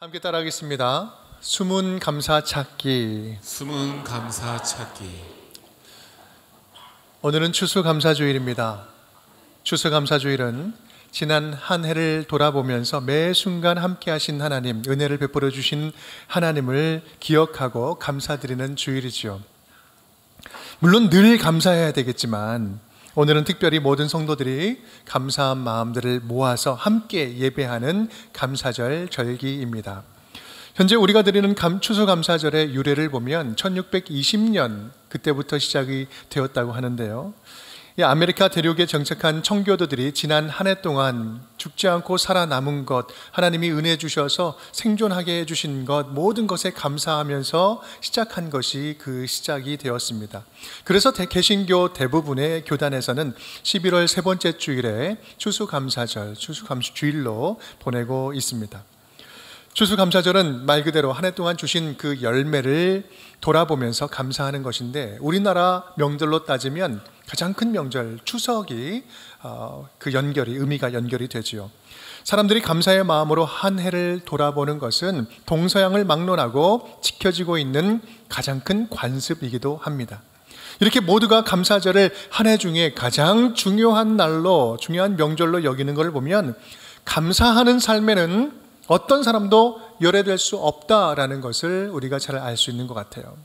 함께 따라하겠습니다. 숨은 감사 찾기. 숨은 감사 찾기. 오늘은 추수감사주일입니다. 추수감사주일은 지난 한 해를 돌아보면서 매 순간 함께 하신 하나님, 은혜를 베풀어 주신 하나님을 기억하고 감사드리는 주일이죠. 물론 늘 감사해야 되겠지만 오늘은 특별히 모든 성도들이 감사한 마음들을 모아서 함께 예배하는 감사절 절기입니다. 현재 우리가 드리는 추수감사절의 유래를 보면 1620년 그때부터 시작이 되었다고 하는데요. 아메리카 대륙에 정착한 청교도들이 지난 한 해 동안 죽지 않고 살아남은 것, 하나님이 은혜 주셔서 생존하게 해주신 것, 모든 것에 감사하면서 시작한 것이 그 시작이 되었습니다. 그래서 개신교 대부분의 교단에서는 11월 세 번째 주일에 추수감사절, 추수감사주일로 보내고 있습니다. 추수감사절은 말 그대로 한 해 동안 주신 그 열매를 돌아보면서 감사하는 것인데, 우리나라 명절로 따지면 가장 큰 명절 추석이 그 의미가 연결이 되지요. 사람들이 감사의 마음으로 한 해를 돌아보는 것은 동서양을 막론하고 지켜지고 있는 가장 큰 관습이기도 합니다. 이렇게 모두가 감사절을 한 해 중에 가장 중요한 날로, 중요한 명절로 여기는 것을 보면 감사하는 삶에는 어떤 사람도 열애될 수 없다라는 것을 우리가 잘 알 수 있는 것 같아요.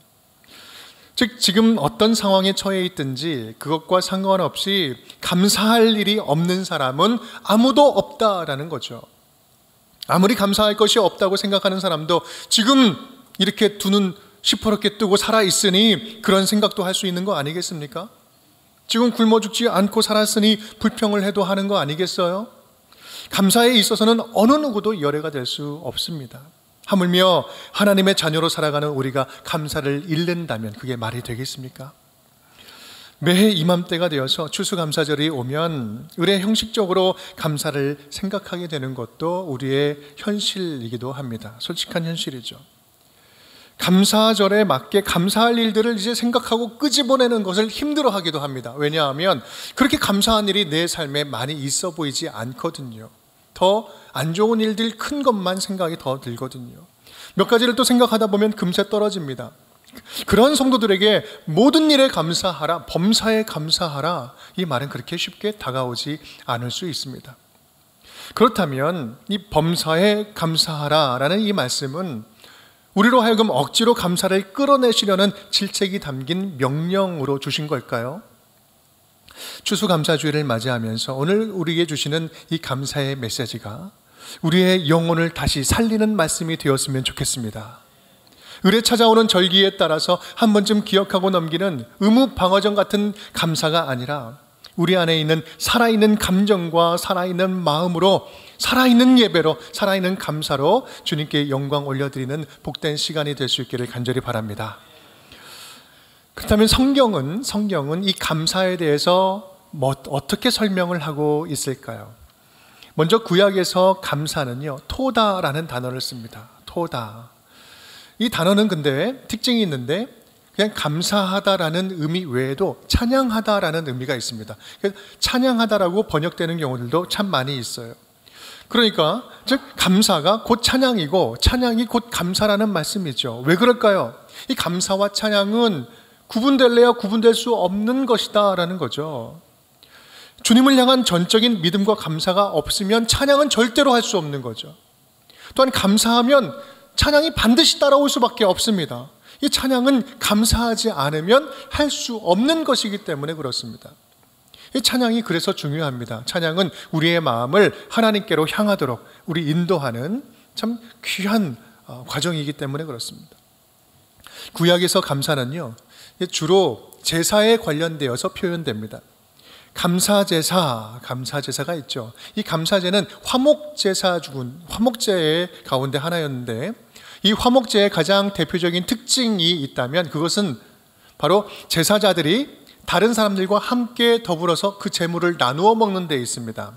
즉, 지금 어떤 상황에 처해 있든지 그것과 상관없이 감사할 일이 없는 사람은 아무도 없다라는 거죠. 아무리 감사할 것이 없다고 생각하는 사람도 지금 이렇게 두 눈 시퍼렇게 뜨고 살아있으니 그런 생각도 할 수 있는 거 아니겠습니까? 지금 굶어 죽지 않고 살았으니 불평을 해도 하는 거 아니겠어요? 감사에 있어서는 어느 누구도 열애가 될 수 없습니다. 하물며 하나님의 자녀로 살아가는 우리가 감사를 잃는다면 그게 말이 되겠습니까? 매해 이맘때가 되어서 추수감사절이 오면 의례 형식적으로 감사를 생각하게 되는 것도 우리의 현실이기도 합니다. 솔직한 현실이죠. 감사절에 맞게 감사할 일들을 이제 생각하고 끄집어내는 것을 힘들어하기도 합니다. 왜냐하면 그렇게 감사한 일이 내 삶에 많이 있어 보이지 않거든요. 더 안 좋은 일들, 큰 것만 생각이 더 들거든요. 몇 가지를 또 생각하다 보면 금세 떨어집니다. 그런 성도들에게 모든 일에 감사하라, 범사에 감사하라, 이 말은 그렇게 쉽게 다가오지 않을 수 있습니다. 그렇다면 이 범사에 감사하라라는 이 말씀은 우리로 하여금 억지로 감사를 끌어내시려는 질책이 담긴 명령으로 주신 걸까요? 추수감사주일을 맞이하면서 오늘 우리에게 주시는 이 감사의 메시지가 우리의 영혼을 다시 살리는 말씀이 되었으면 좋겠습니다. 의례 찾아오는 절기에 따라서 한 번쯤 기억하고 넘기는 의무방어전 같은 감사가 아니라 우리 안에 있는 살아있는 감정과 살아있는 마음으로, 살아있는 예배로, 살아있는 감사로 주님께 영광 올려드리는 복된 시간이 될 수 있기를 간절히 바랍니다. 그렇다면 성경은 이 감사에 대해서 어떻게 설명을 하고 있을까요? 먼저 구약에서 감사는요, 토다라는 단어를 씁니다. 토다. 이 단어는 근데 특징이 있는데 그냥 감사하다라는 의미 외에도 찬양하다라는 의미가 있습니다. 찬양하다라고 번역되는 경우들도 참 많이 있어요. 그러니까 즉 감사가 곧 찬양이고 찬양이 곧 감사라는 말씀이죠. 왜 그럴까요? 이 감사와 찬양은 구분될래야 구분될 수 없는 것이다 라는 거죠. 주님을 향한 전적인 믿음과 감사가 없으면 찬양은 절대로 할 수 없는 거죠. 또한 감사하면 찬양이 반드시 따라올 수밖에 없습니다. 이 찬양은 감사하지 않으면 할 수 없는 것이기 때문에 그렇습니다. 이 찬양이 그래서 중요합니다. 찬양은 우리의 마음을 하나님께로 향하도록 우리 인도하는 참 귀한 과정이기 때문에 그렇습니다. 구약에서 감사는요, 주로 제사에 관련되어서 표현됩니다. 감사제사가 있죠. 이 감사제는 화목제의 가운데 하나였는데, 이 화목제의 가장 대표적인 특징이 있다면 그것은 바로 제사자들이 다른 사람들과 함께 더불어서 그 제물을 나누어 먹는 데 있습니다.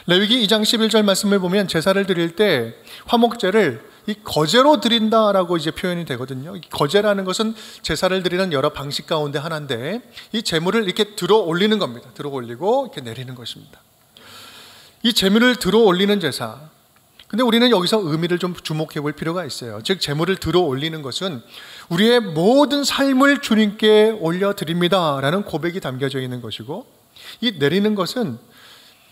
레위기 2장 11절 말씀을 보면 제사를 드릴 때 화목제를 이 거제로 드린다라고 이제 표현이 되거든요. 이 거제라는 것은 제사를 드리는 여러 방식 가운데 하나인데, 이 제물을 이렇게 들어 올리는 겁니다. 들어 올리고 이렇게 내리는 것입니다. 이 제물을 들어 올리는 제사, 근데 우리는 여기서 의미를 좀 주목해 볼 필요가 있어요. 즉 제물을 들어 올리는 것은 우리의 모든 삶을 주님께 올려드립니다 라는 고백이 담겨져 있는 것이고, 이 내리는 것은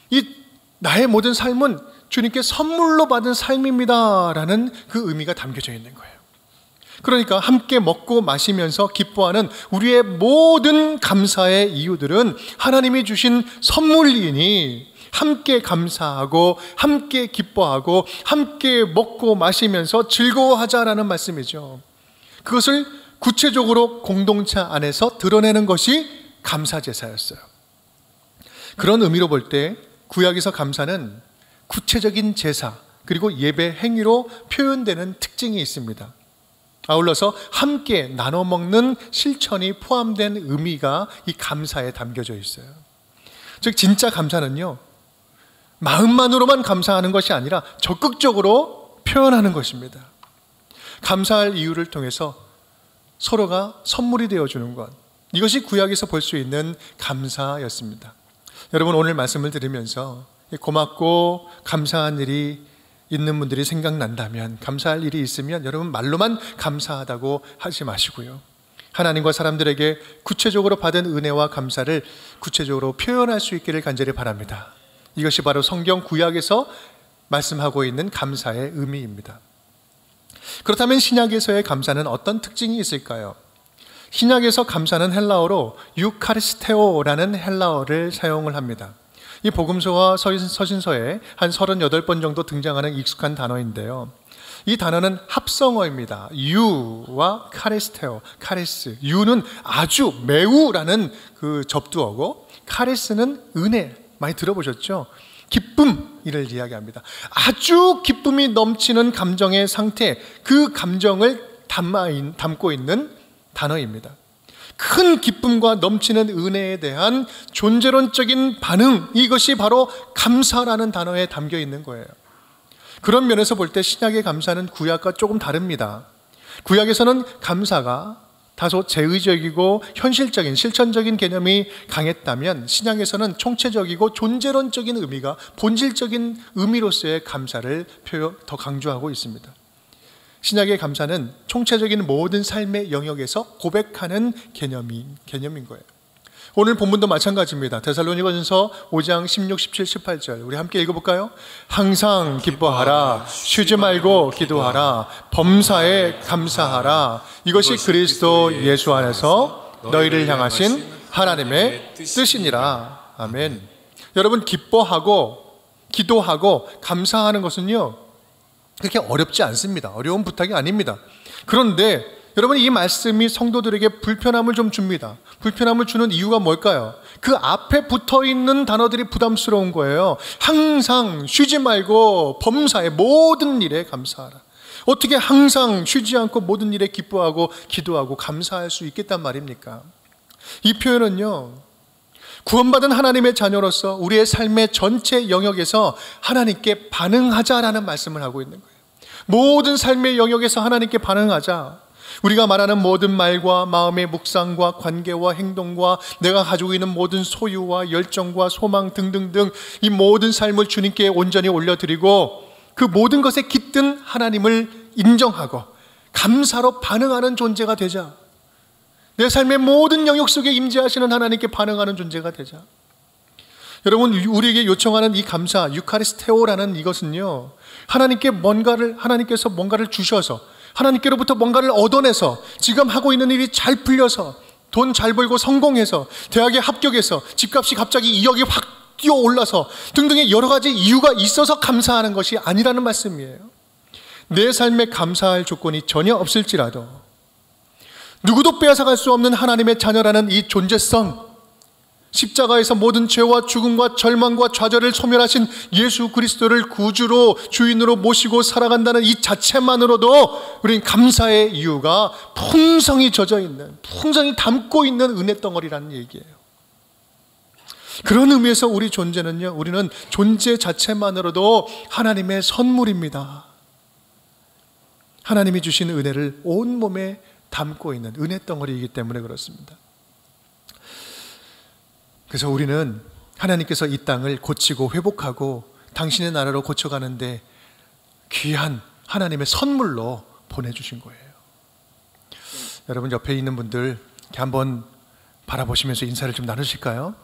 이 나의 모든 삶은 주님께 선물로 받은 삶입니다 라는 그 의미가 담겨져 있는 거예요. 그러니까 함께 먹고 마시면서 기뻐하는 우리의 모든 감사의 이유들은 하나님이 주신 선물이니 함께 감사하고 함께 기뻐하고 함께 먹고 마시면서 즐거워하자라는 말씀이죠. 그것을 구체적으로 공동체 안에서 드러내는 것이 감사제사였어요. 그런 의미로 볼 때 구약에서 감사는 구체적인 제사 그리고 예배 행위로 표현되는 특징이 있습니다. 아울러서 함께 나눠 먹는 실천이 포함된 의미가 이 감사에 담겨져 있어요. 즉 진짜 감사는요, 마음만으로만 감사하는 것이 아니라 적극적으로 표현하는 것입니다. 감사할 이유를 통해서 서로가 선물이 되어주는 것, 이것이 구약에서 볼 수 있는 감사였습니다. 여러분, 오늘 말씀을 들으면서 고맙고 감사한 일이 있는 분들이 생각난다면, 감사할 일이 있으면 여러분 말로만 감사하다고 하지 마시고요, 하나님과 사람들에게 구체적으로 받은 은혜와 감사를 구체적으로 표현할 수 있기를 간절히 바랍니다. 이것이 바로 성경 구약에서 말씀하고 있는 감사의 의미입니다. 그렇다면 신약에서의 감사는 어떤 특징이 있을까요? 신약에서 감사는 헬라어로 유카리스테오라는 헬라어를 사용을 합니다. 이 복음서와 서신서에 한 38번 정도 등장하는 익숙한 단어인데요, 이 단어는 합성어입니다. 유와 카리스테오, 카리스. 유는 아주, 매우라는 그 접두어고, 카리스는 은혜, 많이 들어보셨죠? 기쁨, 이를 이야기합니다. 아주 기쁨이 넘치는 감정의 상태, 그 감정을 담고 있는 단어입니다. 큰 기쁨과 넘치는 은혜에 대한 존재론적인 반응, 이것이 바로 감사라는 단어에 담겨 있는 거예요. 그런 면에서 볼 때 신약의 감사는 구약과 조금 다릅니다. 구약에서는 감사가 다소 제의적이고 현실적인, 실천적인 개념이 강했다면, 신약에서는 총체적이고 존재론적인 의미가, 본질적인 의미로서의 감사를 더 강조하고 있습니다. 신약의 감사는 총체적인 모든 삶의 영역에서 고백하는 개념인 거예요. 오늘 본문도 마찬가지입니다. 데살로니가전서 5장 16, 17, 18절 우리 함께 읽어볼까요? 항상 기뻐하라, 쉬지 말고 기도하라, 범사에 감사하라. 이것이 그리스도 예수 안에서 너희를 향하신 하나님의 뜻이니라. 아멘. 여러분, 기뻐하고 기도하고 감사하는 것은요, 그렇게 어렵지 않습니다. 어려운 부탁이 아닙니다. 그런데 여러분, 이 말씀이 성도들에게 불편함을 좀 줍니다. 불편함을 주는 이유가 뭘까요? 그 앞에 붙어있는 단어들이 부담스러운 거예요. 항상 쉬지 말고 범사에 모든 일에 감사하라. 어떻게 항상 쉬지 않고 모든 일에 기뻐하고 기도하고 감사할 수 있겠단 말입니까? 이 표현은요, 구원받은 하나님의 자녀로서 우리의 삶의 전체 영역에서 하나님께 반응하자라는 말씀을 하고 있는 거예요. 모든 삶의 영역에서 하나님께 반응하자. 우리가 말하는 모든 말과 마음의 묵상과 관계와 행동과 내가 가지고 있는 모든 소유와 열정과 소망 등등등, 이 모든 삶을 주님께 온전히 올려드리고 그 모든 것에 깃든 하나님을 인정하고 감사로 반응하는 존재가 되자. 내 삶의 모든 영역 속에 임재하시는 하나님께 반응하는 존재가 되자. 여러분, 우리에게 요청하는 이 감사, 유카리스테오라는 이것은요, 하나님께서 뭔가를 주셔서, 하나님께로부터 뭔가를 얻어내서, 지금 하고 있는 일이 잘 풀려서, 돈 잘 벌고 성공해서, 대학에 합격해서, 집값이 갑자기 2억이 확 뛰어올라서 등등의 여러 가지 이유가 있어서 감사하는 것이 아니라는 말씀이에요. 내 삶에 감사할 조건이 전혀 없을지라도 누구도 빼앗아갈 수 없는 하나님의 자녀라는 이 존재성, 십자가에서 모든 죄와 죽음과 절망과 좌절을 소멸하신 예수 그리스도를 구주로, 주인으로 모시고 살아간다는 이 자체만으로도 우리는 감사의 이유가 풍성히 젖어있는, 풍성히 담고 있는 은혜 덩어리라는 얘기예요. 그런 의미에서 우리 존재는요, 우리는 존재 자체만으로도 하나님의 선물입니다. 하나님이 주신 은혜를 온몸에 담고 있는 은혜 덩어리이기 때문에 그렇습니다. 그래서 우리는 하나님께서 이 땅을 고치고 회복하고 당신의 나라로 고쳐가는데 귀한 하나님의 선물로 보내주신 거예요. 여러분 옆에 있는 분들 이렇게 한번 바라보시면서 인사를 좀 나누실까요?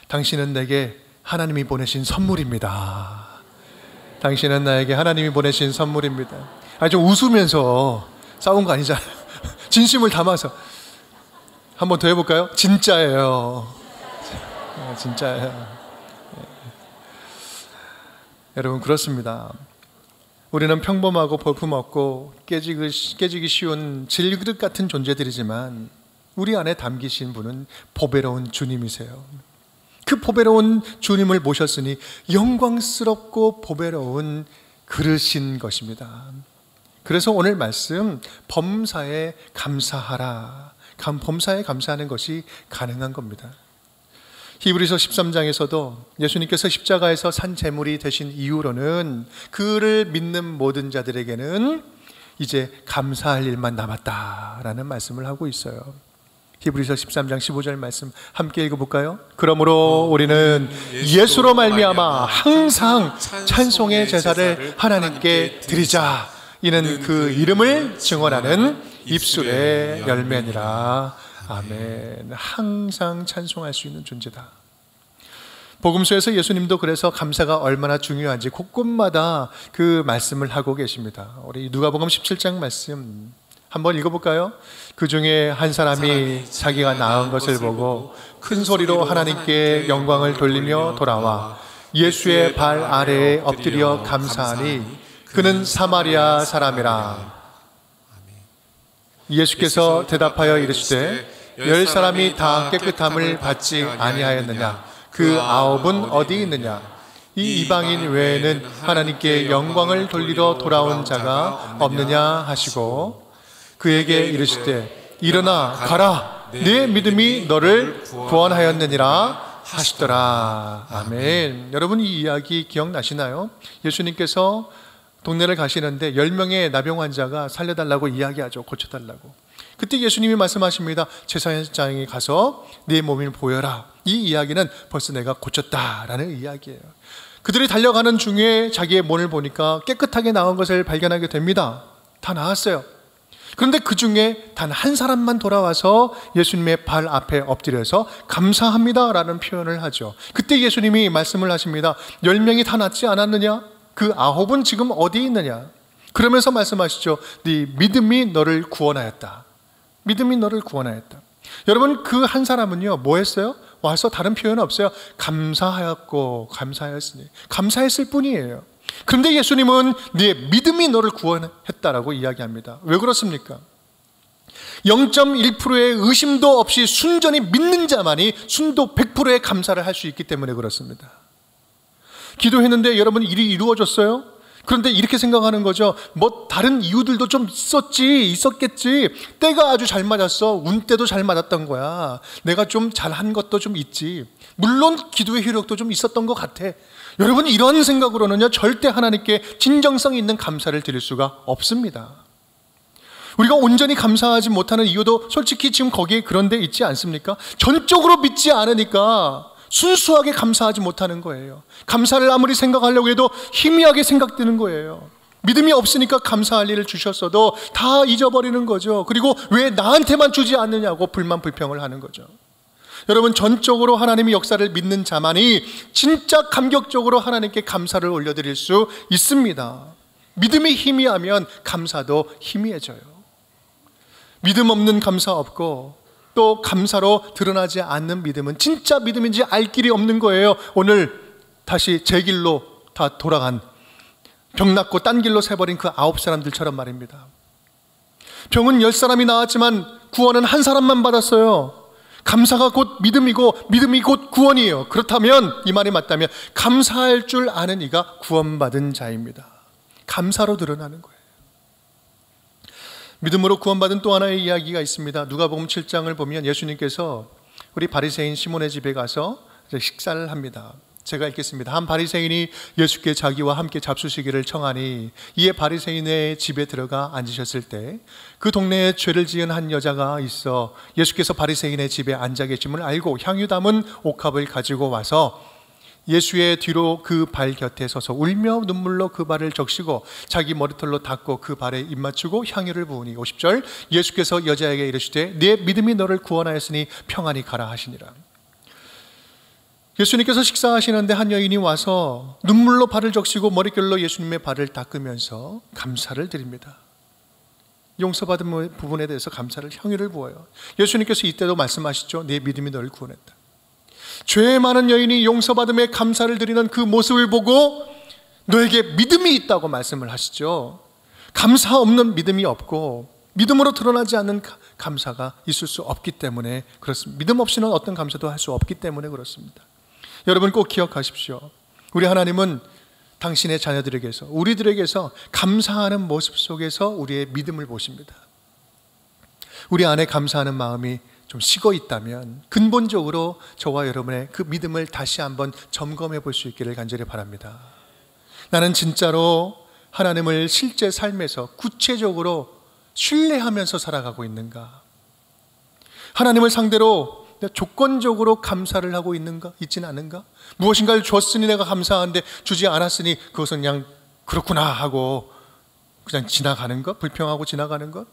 당신은 내게 하나님이 보내신 선물입니다. 당신은 나에게 하나님이 보내신 선물입니다. 좀 웃으면서 싸운 거 아니잖아요. 진심을 담아서 한번 더 해볼까요? 진짜예요. 진짜예요. 여러분 그렇습니다. 우리는 평범하고 볼품없고 깨지기 쉬운 질그릇 같은 존재들이지만 우리 안에 담기신 분은 보배로운 주님이세요. 그 보배로운 주님을 모셨으니 영광스럽고 보배로운 그릇인 것입니다. 그래서 오늘 말씀 범사에 감사하라. 범사에 감사하는 것이 가능한 겁니다. 히브리서 13장에서도 예수님께서 십자가에서 산 제물이 되신 이후로는 그를 믿는 모든 자들에게는 이제 감사할 일만 남았다라는 말씀을 하고 있어요. 히브리서 13장 15절 말씀 함께 읽어볼까요? 그러므로 우리는 예수로 말미암아 항상 찬송의 제사를 하나님께 드리자. 이는 그 이름을 증언하는 입술의 열매니라. 아멘. 항상 찬송할 수 있는 존재다. 복음서에서 예수님도 그래서 감사가 얼마나 중요한지 곳곳마다 그 말씀을 하고 계십니다. 우리 누가복음 17장 말씀 한번 읽어볼까요? 그 중에 한 사람이 자기가 낳은 것을 보고 큰 소리로 하나님께 영광을 돌리며 돌아와 예수의 발 아래에 엎드려 감사하니 그는 사마리아 사람이라. 예수께서 대답하여 이르시되 10사람이 다 깨끗함을 받지 아니하였느냐? 그 9은 어디 있느냐? 이 이방인 외에는 하나님께 영광을 돌리러 돌아온 자가 없느냐 하시고 그에게 이르시되 일어나 가라. 네 믿음이 너를 구원하였느니라 하시더라. 아멘. 여러분 이 이야기 기억나시나요? 예수님께서 동네를 가시는데 10명의 나병 환자가 살려달라고 이야기하죠. 고쳐달라고. 그때 예수님이 말씀하십니다. 제사장이 가서 네 몸을 보여라. 이 이야기는 벌써 내가 고쳤다라는 이야기예요. 그들이 달려가는 중에 자기의 몸을 보니까 깨끗하게 나온 것을 발견하게 됩니다. 다 나았어요. 그런데 그 중에 단 한 사람만 돌아와서 예수님의 발 앞에 엎드려서 감사합니다라는 표현을 하죠. 그때 예수님이 말씀을 하십니다. 10명이 다 낫지 않았느냐? 그 9은 지금 어디 있느냐? 그러면서 말씀하시죠. 네 믿음이 너를 구원하였다. 믿음이 너를 구원하였다. 여러분 그 한 사람은요 뭐 했어요? 와서 다른 표현 없어요. 감사하였고 감사하였으니 감사했을 뿐이에요. 그런데 예수님은 네 믿음이 너를 구원했다라고 이야기합니다. 왜 그렇습니까? 0.1%의 의심도 없이 순전히 믿는 자만이 순도 100%의 감사를 할 수 있기 때문에 그렇습니다. 기도했는데 여러분 일이 이루어졌어요? 그런데 이렇게 생각하는 거죠. 뭐 다른 이유들도 좀 있었겠지. 때가 아주 잘 맞았어. 운때도 잘 맞았던 거야. 내가 좀 잘한 것도 좀 있지. 물론 기도의 효력도 좀 있었던 것 같아. 여러분 이런 생각으로는요 절대 하나님께 진정성 있는 감사를 드릴 수가 없습니다. 우리가 온전히 감사하지 못하는 이유도 솔직히 지금 거기에 그런 데 있지 않습니까? 전적으로 믿지 않으니까 순수하게 감사하지 못하는 거예요. 감사를 아무리 생각하려고 해도 희미하게 생각되는 거예요. 믿음이 없으니까 감사할 일을 주셨어도 다 잊어버리는 거죠. 그리고 왜 나한테만 주지 않느냐고 불만 불평을 하는 거죠. 여러분 전적으로 하나님의 역사를 믿는 자만이 진짜 감격적으로 하나님께 감사를 올려드릴 수 있습니다. 믿음이 희미하면 감사도 희미해져요. 믿음 없는 감사 없고 또 감사로 드러나지 않는 믿음은 진짜 믿음인지 알 길이 없는 거예요. 오늘 다시 제 길로 다 돌아간 병 낫고 딴 길로 새버린 그 9사람들처럼 말입니다. 병은 10사람이 나았지만 구원은 한 사람만 받았어요. 감사가 곧 믿음이고 믿음이 곧 구원이에요. 그렇다면 이 말이 맞다면 감사할 줄 아는 이가 구원받은 자입니다. 감사로 드러나는 거예요. 믿음으로 구원받은 또 하나의 이야기가 있습니다. 누가복음 7장을 보면 예수님께서 우리 바리새인 시몬의 집에 가서 식사를 합니다. 제가 읽겠습니다. 한 바리새인이 예수께 자기와 함께 잡수시기를 청하니 이에 바리새인의 집에 들어가 앉으셨을 때 그 동네에 죄를 지은 한 여자가 있어 예수께서 바리새인의 집에 앉아 계심을 알고 향유 담은 옥합을 가지고 와서 예수의 뒤로 그 발 곁에 서서 울며 눈물로 그 발을 적시고 자기 머리털로 닦고 그 발에 입 맞추고 향유를 부으니 50절 예수께서 여자에게 이르시되 네 믿음이 너를 구원하였으니 평안히 가라 하시니라. 예수님께서 식사하시는데 한 여인이 와서 눈물로 발을 적시고 머릿결로 예수님의 발을 닦으면서 감사를 드립니다. 용서받은 부분에 대해서 감사를 향유를 부어요. 예수님께서 이때도 말씀하시죠. 네 믿음이 너를 구원했다. 죄 많은 여인이 용서받음에 감사를 드리는 그 모습을 보고 너에게 믿음이 있다고 말씀을 하시죠. 감사 없는 믿음이 없고 믿음으로 드러나지 않는 감사가 있을 수 없기 때문에 그렇습니다. 믿음 없이는 어떤 감사도 할 수 없기 때문에 그렇습니다. 여러분 꼭 기억하십시오. 우리 하나님은 당신의 자녀들에게서 우리들에게서 감사하는 모습 속에서 우리의 믿음을 보십니다. 우리 안에 감사하는 마음이 좀 식어 있다면 근본적으로 저와 여러분의 그 믿음을 다시 한번 점검해 볼 수 있기를 간절히 바랍니다. 나는 진짜로 하나님을 실제 삶에서 구체적으로 신뢰하면서 살아가고 있는가? 하나님을 상대로 조건적으로 감사를 하고 있지는 않은가? 무엇인가를 줬으니 내가 감사한데 주지 않았으니 그것은 그냥 그렇구나 하고 그냥 지나가는 것? 불평하고 지나가는 것?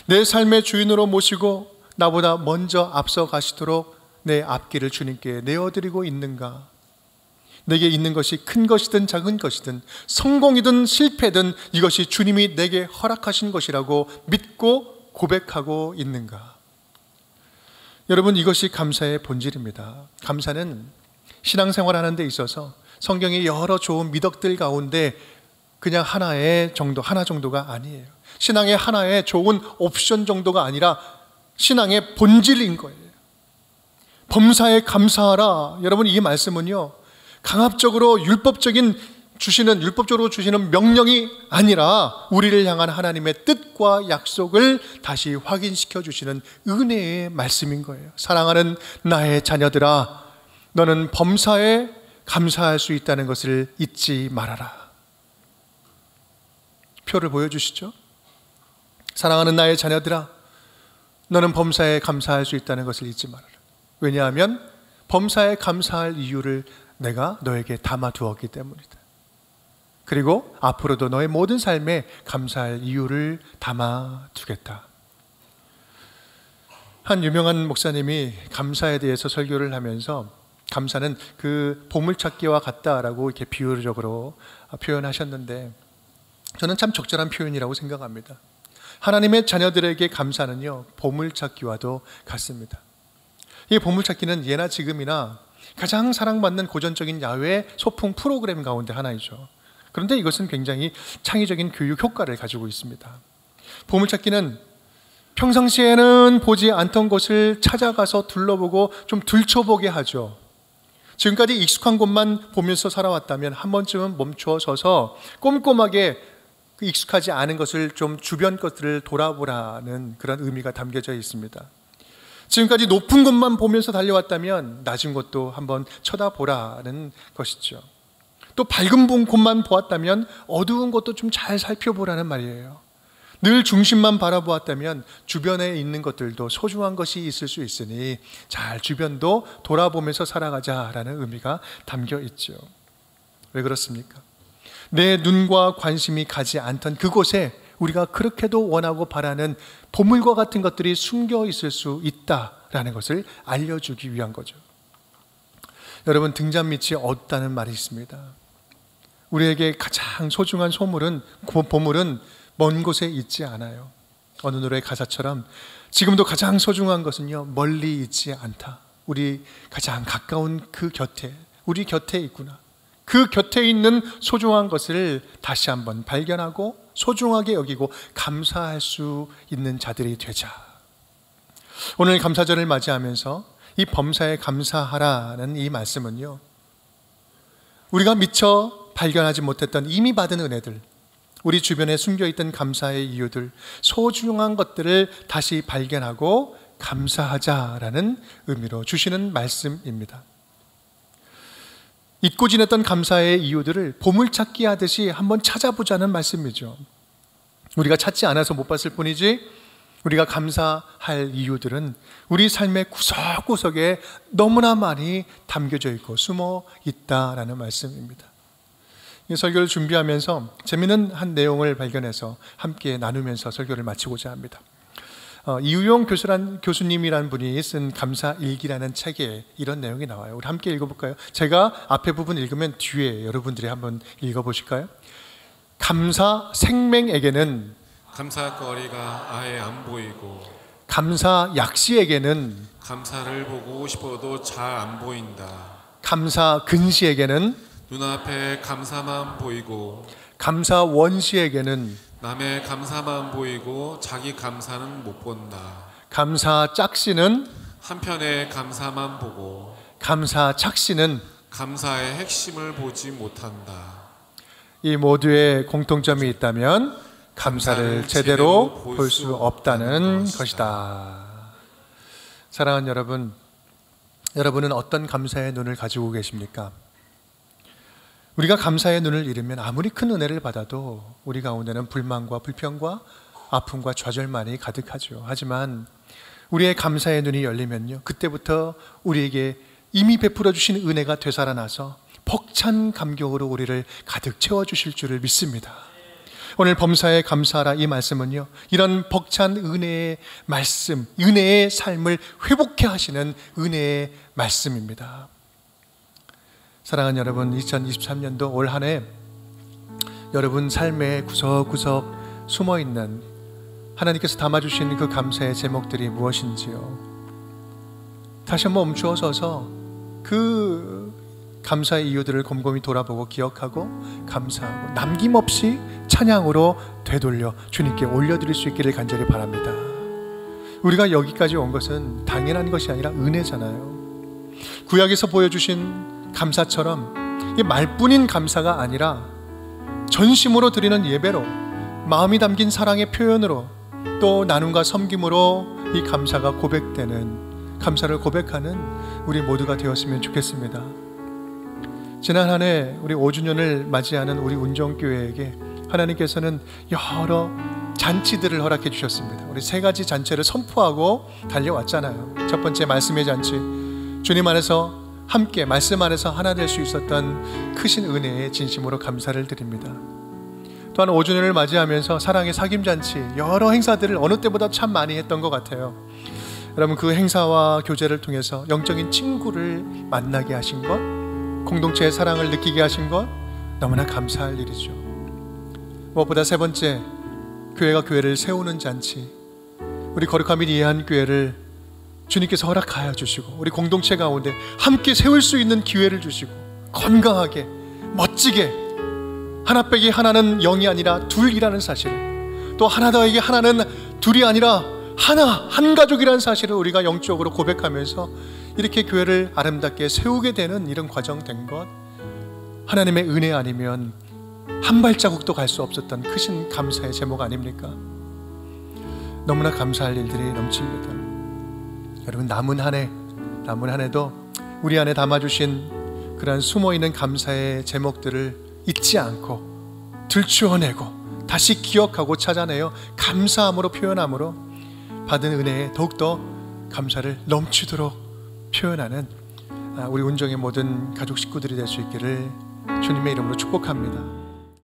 내 삶의 주인으로 모시고 나보다 먼저 앞서 가시도록 내 앞길을 주님께 내어드리고 있는가? 내게 있는 것이 큰 것이든 작은 것이든 성공이든 실패든 이것이 주님이 내게 허락하신 것이라고 믿고 고백하고 있는가? 여러분 이것이 감사의 본질입니다. 감사는 신앙생활하는 데 있어서 성경의 여러 좋은 미덕들 가운데 그냥 하나 정도가 아니에요. 신앙의 하나의 좋은 옵션 정도가 아니라 신앙의 본질인 거예요. 범사에 감사하라. 여러분 이 말씀은요 강압적으로 율법적으로 주시는 명령이 아니라 우리를 향한 하나님의 뜻과 약속을 다시 확인시켜 주시는 은혜의 말씀인 거예요. 사랑하는 나의 자녀들아, 너는 범사에 감사할 수 있다는 것을 잊지 말아라. 표를 보여주시죠. 사랑하는 나의 자녀들아, 너는 범사에 감사할 수 있다는 것을 잊지 말아라. 왜냐하면 범사에 감사할 이유를 내가 너에게 담아두었기 때문이다. 그리고 앞으로도 너의 모든 삶에 감사할 이유를 담아두겠다. 한 유명한 목사님이 감사에 대해서 설교를 하면서 감사는 그 보물찾기와 같다라고 이렇게 비유적으로 표현하셨는데 저는 참 적절한 표현이라고 생각합니다. 하나님의 자녀들에게 감사는요 보물찾기와도 같습니다. 이 보물찾기는 예나 지금이나 가장 사랑받는 고전적인 야외 소풍 프로그램 가운데 하나이죠. 그런데 이것은 굉장히 창의적인 교육 효과를 가지고 있습니다. 보물찾기는 평상시에는 보지 않던 곳을 찾아가서 둘러보고 좀 들춰보게 하죠. 지금까지 익숙한 곳만 보면서 살아왔다면 한 번쯤은 멈춰 서서 꼼꼼하게 익숙하지 않은 것을 좀 주변 것들을 돌아보라는 그런 의미가 담겨져 있습니다. 지금까지 높은 곳만 보면서 달려왔다면 낮은 곳도 한번 쳐다보라는 것이죠. 또 밝은 곳만 보았다면 어두운 곳도 좀 잘 살펴보라는 말이에요. 늘 중심만 바라보았다면 주변에 있는 것들도 소중한 것이 있을 수 있으니 잘 주변도 돌아보면서 살아가자라는 의미가 담겨 있죠. 왜 그렇습니까? 내 눈과 관심이 가지 않던 그곳에 우리가 그렇게도 원하고 바라는 보물과 같은 것들이 숨겨 있을 수 있다라는 것을 알려주기 위한 거죠. 여러분 등잔 밑이 어둡다는 말이 있습니다. 우리에게 가장 소중한 보물은 먼 곳에 있지 않아요. 어느 노래의 가사처럼 지금도 가장 소중한 것은요 멀리 있지 않다. 우리 가장 가까운 그 곁에 우리 곁에 있구나. 그 곁에 있는 소중한 것을 다시 한번 발견하고 소중하게 여기고 감사할 수 있는 자들이 되자. 오늘 감사절을 맞이하면서 이 범사에 감사하라는 이 말씀은요 우리가 미처 발견하지 못했던 이미 받은 은혜들, 우리 주변에 숨겨있던 감사의 이유들, 소중한 것들을 다시 발견하고 감사하자라는 의미로 주시는 말씀입니다. 잊고 지냈던 감사의 이유들을 보물찾기 하듯이 한번 찾아보자는 말씀이죠. 우리가 찾지 않아서 못 봤을 뿐이지 우리가 감사할 이유들은 우리 삶의 구석구석에 너무나 많이 담겨져 있고 숨어 있다라는 말씀입니다. 이 설교를 준비하면서 재미있는 한 내용을 발견해서 함께 나누면서 설교를 마치고자 합니다. 이우용 교수님이라는 분이 쓴 감사일기라는 책에 이런 내용이 나와요. 우리 함께 읽어볼까요? 제가 앞에 부분 읽으면 뒤에 여러분들이 한번 읽어보실까요? 감사 생명에게는 감사거리가 아예 안 보이고 감사 약시에게는 감사를 보고 싶어도 잘 안 보인다. 감사 근시에게는 눈앞에 감사만 보이고 감사 원시에게는 남의 감사만 보이고 자기 감사는 못 본다. 감사 짝씨는 한편의 감사만 보고 감사 착씨는 감사의 핵심을 보지 못한다. 이 모두의 공통점이 있다면 감사를 제대로 볼 수 없다는 것이다. 사랑하는 여러분, 여러분은 어떤 감사의 눈을 가지고 계십니까? 우리가 감사의 눈을 잃으면 아무리 큰 은혜를 받아도 우리 가운데는 불만과 불평과 아픔과 좌절만이 가득하죠. 하지만 우리의 감사의 눈이 열리면요, 그때부터 우리에게 이미 베풀어 주신 은혜가 되살아나서 벅찬 감격으로 우리를 가득 채워주실 줄을 믿습니다. 오늘 범사에 감사하라 이 말씀은요, 이런 벅찬 은혜의 말씀, 은혜의 삶을 회복해 하시는 은혜의 말씀입니다. 사랑하는 여러분, 2023년도 올 한 해 여러분 삶의 구석구석 숨어있는 하나님께서 담아주신 그 감사의 제목들이 무엇인지요, 다시 한번 멈추어 서서 그 감사의 이유들을 곰곰이 돌아보고 기억하고 감사하고 남김없이 찬양으로 되돌려 주님께 올려드릴 수 있기를 간절히 바랍니다. 우리가 여기까지 온 것은 당연한 것이 아니라 은혜잖아요. 구약에서 보여주신 감사처럼 이 말뿐인 감사가 아니라 전심으로 드리는 예배로, 마음이 담긴 사랑의 표현으로, 또 나눔과 섬김으로 이 감사가 고백되는, 감사를 고백하는 우리 모두가 되었으면 좋겠습니다. 지난 한 해 우리 5주년을 맞이하는 우리 운정교회에게 하나님께서는 여러 잔치들을 허락해 주셨습니다. 우리 3가지 잔치를 선포하고 달려왔잖아요. 첫 번째 말씀의 잔치, 주님 안에서 함께 말씀 안에서 하나 될 수 있었던 크신 은혜에 진심으로 감사를 드립니다. 또한 5주년을 맞이하면서 사랑의 사귐잔치, 여러 행사들을 어느 때보다 참 많이 했던 것 같아요. 여러분, 그 행사와 교제를 통해서 영적인 친구를 만나게 하신 것, 공동체의 사랑을 느끼게 하신 것, 너무나 감사할 일이죠. 무엇보다 3번째, 교회가 교회를 세우는 잔치, 우리 거룩한 및 이해한 교회를 주님께서 허락하여 주시고 우리 공동체 가운데 함께 세울 수 있는 기회를 주시고 건강하게 멋지게 하나 빼기 하나는 0이 아니라 둘이라는 사실을, 또 하나 더하기 하나는 둘이 아니라 하나, 한 가족이라는 사실을 우리가 영적으로 고백하면서 이렇게 교회를 아름답게 세우게 되는 이런 과정 된 것, 하나님의 은혜 아니면 한 발자국도 갈 수 없었던 크신 감사의 제목 아닙니까? 너무나 감사할 일들이 넘칩니다. 여러분, 남은 한 해도 우리 안에 담아주신 그런 숨어있는 감사의 제목들을 잊지 않고 들추어내고 다시 기억하고 찾아내어 감사함으로 표현함으로 받은 은혜에 더욱더 감사를 넘치도록 표현하는 우리 운정의 모든 가족 식구들이 될 수 있기를 주님의 이름으로 축복합니다.